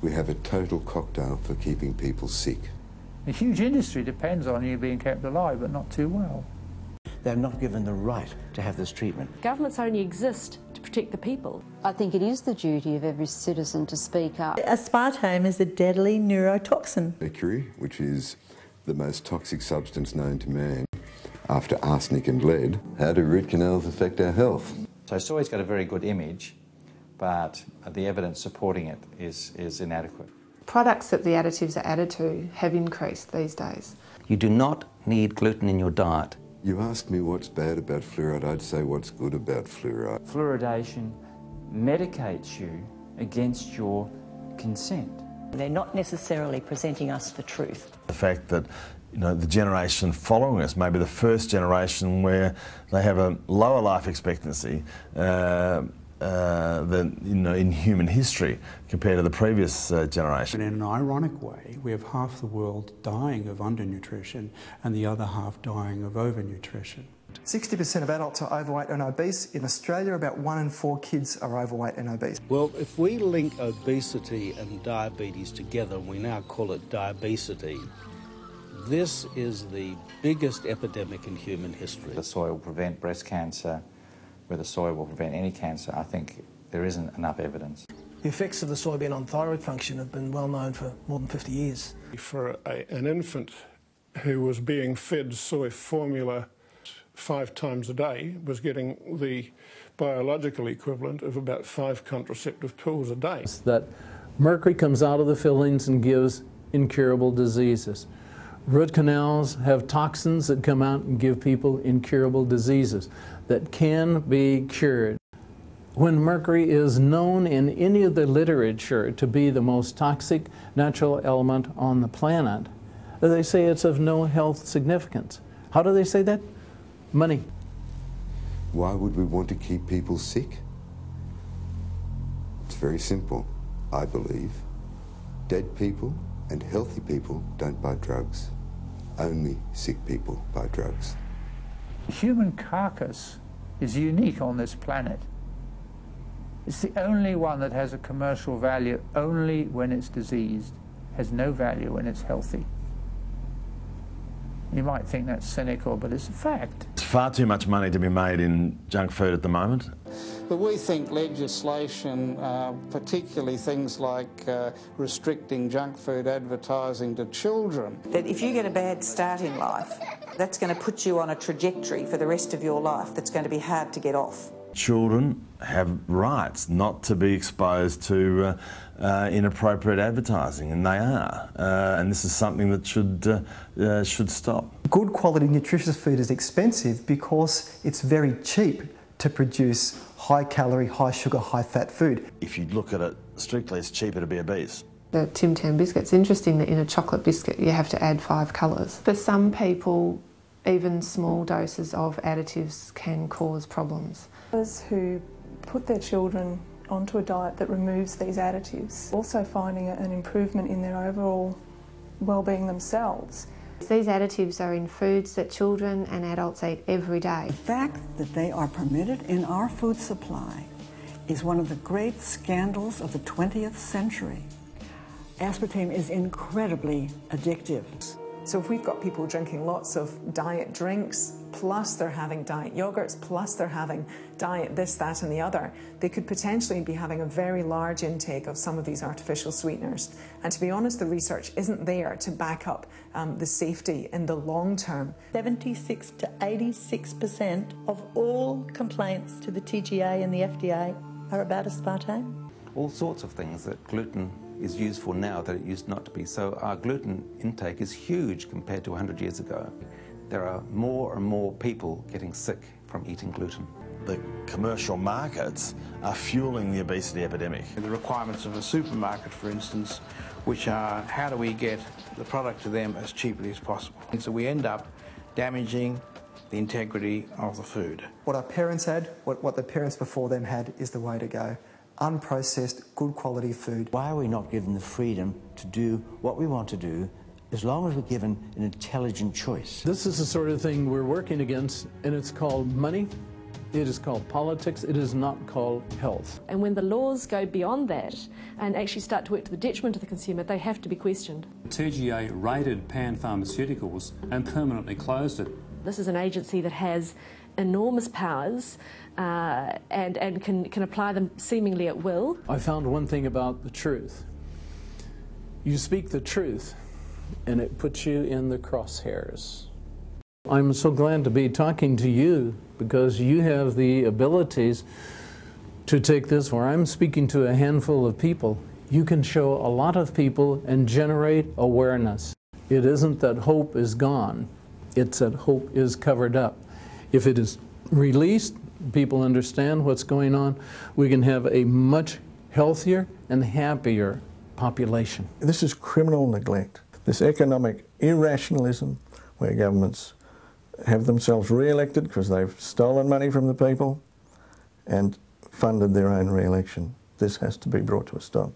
We have a total cocktail for keeping people sick. A huge industry depends on you being kept alive, but not too well. They're not given the right to have this treatment. Governments only exist to protect the people. I think it is the duty of every citizen to speak up. Aspartame is a deadly neurotoxin. Mercury, which is the most toxic substance known to man, after arsenic and lead. How do root canals affect our health? So soy's got a very good image, but the evidence supporting it is inadequate. Products that the additives are added to have increased these days. You do not need gluten in your diet. You ask me what's bad about fluoride, I'd say what's good about fluoride. Fluoridation medicates you against your consent. They're not necessarily presenting us the truth. The fact that the generation following us may be the first generation where they have a lower life expectancy than in human history compared to the previous generation. And in an ironic way, we have half the world dying of undernutrition and the other half dying of overnutrition. 60% of adults are overweight and obese. In Australia, about 1 in 4 kids are overweight and obese. Well, if we link obesity and diabetes together, we now call it diabesity, this is the biggest epidemic in human history. The soy will prevent breast cancer, whether soy will prevent any cancer. I think there isn't enough evidence. The effects of the soybean on thyroid function have been well known for more than 50 years. For an infant who was being fed soy formula 5 times a day was getting the biological equivalent of about 5 contraceptive pills a day. That mercury comes out of the fillings and gives incurable diseases. Root canals have toxins that come out and give people incurable diseases that can be cured. When mercury is known in any of the literature to be the most toxic natural element on the planet, they say it's of no health significance. How do they say that? Money. Why would we want to keep people sick? It's very simple. I believe dead people and healthy people don't buy drugs. Only sick people buy drugs. The human carcass is unique on this planet. It's the only one that has a commercial value only when it's diseased, has no value when it's healthy. You might think that's cynical, but it's a fact. There's far too much money to be made in junk food at the moment. But we think legislation, particularly things like restricting junk food advertising to children. That if you get a bad start in life, that's going to put you on a trajectory for the rest of your life that's going to be hard to get off. Children have rights not to be exposed to inappropriate advertising, and they are. And this is something that should stop. Good quality nutritious food is expensive because it's very cheap to produce high calorie, high sugar, high fat food. If you look at it strictly, it's cheaper to be obese. The Tim Tam biscuit's interesting that in a chocolate biscuit you have to add 5 colours. For some people, even small doses of additives can cause problems. Those who put their children onto a diet that removes these additives, also finding an improvement in their overall well-being themselves. These additives are in foods that children and adults eat every day. The fact that they are permitted in our food supply is one of the great scandals of the 20th century. Aspartame is incredibly addictive. So if we've got people drinking lots of diet drinks, plus they're having diet yogurts, plus they're having diet this, that and the other, they could potentially be having a very large intake of some of these artificial sweeteners. And to be honest, the research isn't there to back up the safety in the long term. 76 to 86% of all complaints to the TGA and the FDA are about aspartame. All sorts of things that gluten is used for now that it used not to be. So our gluten intake is huge compared to 100 years ago. There are more and more people getting sick from eating gluten. The commercial markets are fueling the obesity epidemic. The requirements of a supermarket, for instance, which are how do we get the product to them as cheaply as possible. And so we end up damaging the integrity of the food. What our parents had, what the parents before them had, is the way to go. Unprocessed, good quality food. Why are we not given the freedom to do what we want to do as long as we're given an intelligent choice? This is the sort of thing we're working against, and it's called money It is called politics, it is not called health. And when the laws go beyond that and actually start to work to the detriment of the consumer, they have to be questioned. TGA raided Pan Pharmaceuticals and permanently closed it. This is an agency that has enormous powers and can apply them seemingly at will. I found one thing about the truth. You speak the truth and it puts you in the crosshairs. I'm so glad to be talking to you because you have the abilities to take this where I'm speaking to a handful of people. You can show a lot of people and generate awareness. It isn't that hope is gone, it's that hope is covered up. If it is released, people understand what's going on, we can have a much healthier and happier population. This is criminal neglect, this economic irrationalism where governments have themselves re-elected because they've stolen money from the people and funded their own re-election. This has to be brought to a stop.